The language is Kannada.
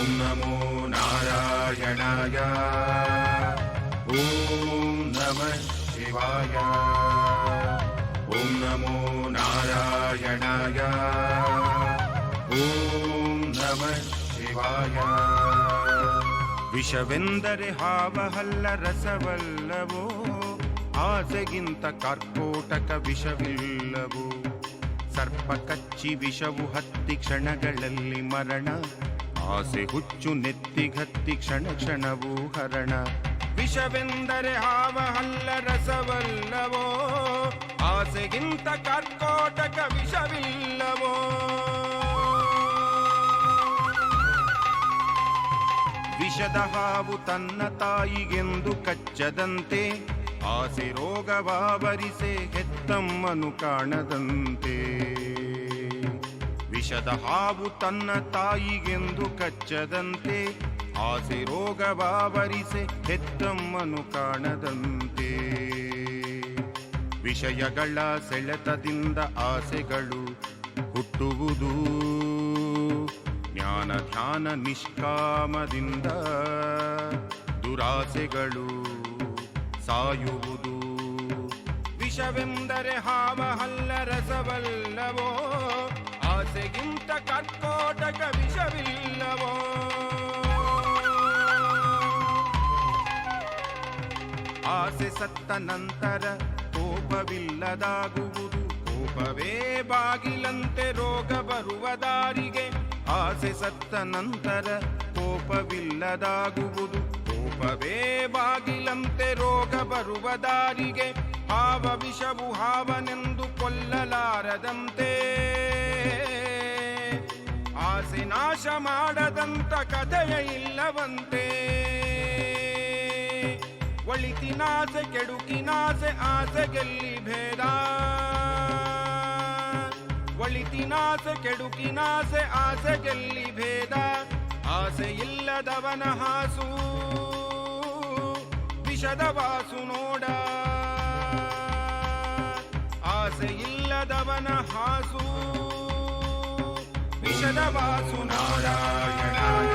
ಓಂ ನಮೋ ನಾರಾಯಣಾಯ ಓಂ ನಮಃ ಶಿವಾಯ ಓಂ ನಮೋ ನಾರಾಯಣಾಯ ಓಂ ನಮಃ ಶಿವಾಯ. ವಿಷವೆಂದರೆ ಹಾವಹಲ್ಲ ರಸವಲ್ಲವೋ, ಆಸೆಗಿಂತ ಕರ್ಕೋಟಕ ವಿಷವಿಲ್ಲವೋ. ಸರ್ಪ ಕಚ್ಚಿ ವಿಷವು ಹತ್ತಿ ಕ್ಷಣಗಳಲ್ಲಿ ಮರಣ, ಆಸೆ ಹುಚ್ಚು ನೆತ್ತಿಗತ್ತಿ ಕ್ಷಣ ಕ್ಷಣವೂ ಹರಣ. ವಿಷವೆಂದರೆ ಹಾವಹಲ್ಲ ರಸವಲ್ಲವೋ, ಆಸೆಗಿಂತ ಕರ್ಕೋಟಕ ವಿಷವಿಲ್ಲವೋ. ವಿಷದ ಹಾವು ತನ್ನ ತಾಯಿಗೆಂದು ಕಚ್ಚದಂತೆ, ಆಸೆ ರೋಗವಾವರಿಸೆ ಹೆತ್ತಮ್ಮನು ಕಾಣದಂತೆ. ವಿಷದ ಹಾವು ತನ್ನ ತಾಯಿಗೆಂದು ಕಚ್ಚದಂತೆ, ಆಸೆ ರೋಗವಾವರಿಸೆ ಹೆತ್ತಮ್ಮನು ಕಾಣದಂತೆ. ವಿಷಯಗಳ ಸೆಳೆತದಿಂದ ಆಸೆಗಳು ಹುಟ್ಟುವುದು, ಜ್ಞಾನ ಧ್ಯಾನ ನಿಷ್ಕಾಮದಿಂದ ದುರಾಸೆಗಳು ಸಾಯುವುದು. ವಿಷವೆಂದರೆ ಹಾವಹಲ್ಲ ರಸವಲ್ಲವೋ, ಆಸೆಗಿಂತ ಕರ್ಕೋಟಕ ವಿಷವಿಲ್ಲವೋ. ಆಸೆ ಸತ್ತ ನಂತರ ಕೋಪವಿಲ್ಲದಾಗುವುದು, ಕೋಪವೇ ಬಾಗಿಲಂತೆ ರೋಗ ಬರುವ ದಾರಿಗೆ. ಆಸೆ ಸತ್ತ ನಂತರ ಕೋಪವಿಲ್ಲದಾಗುವುದು, ಕೋಪವೇ ಬಾಗಿಲಂತೆ ರೋಗ ಬರುವ ದಾರಿಗೆ. ಹಾವ ವಿಷವು ಹಾವನೆಂದು ಕೊಲ್ಲಲಾರದಂತೆ, ಆಸೆ ನಾಶ ಮಾಡದಂತ ಕಥೆಯ ಇಲ್ಲವಂತೆ. ಒಳಿತಿನಾಸೆ ಕೆಡುಕಿನಾಸೆ ಆಸೆ ಗೆಲ್ಲಿ ಭೇದ, ಒಳಿತಿನಾಸೆ ಕೆಡುಕಿನಾಸೆ ಆಸೆ ಗೆಲ್ಲಿ ಭೇದ. ಆಸೆ ಇಲ್ಲದವನ ಹಾಸು ವಿಷದ ವಾಸು ನೋಡ, ಆಸೆ ಇಲ್ಲದವನ ಹಾಸು ವಿಷದ ವಾಸು ನಾರಾಯಣಾಯ.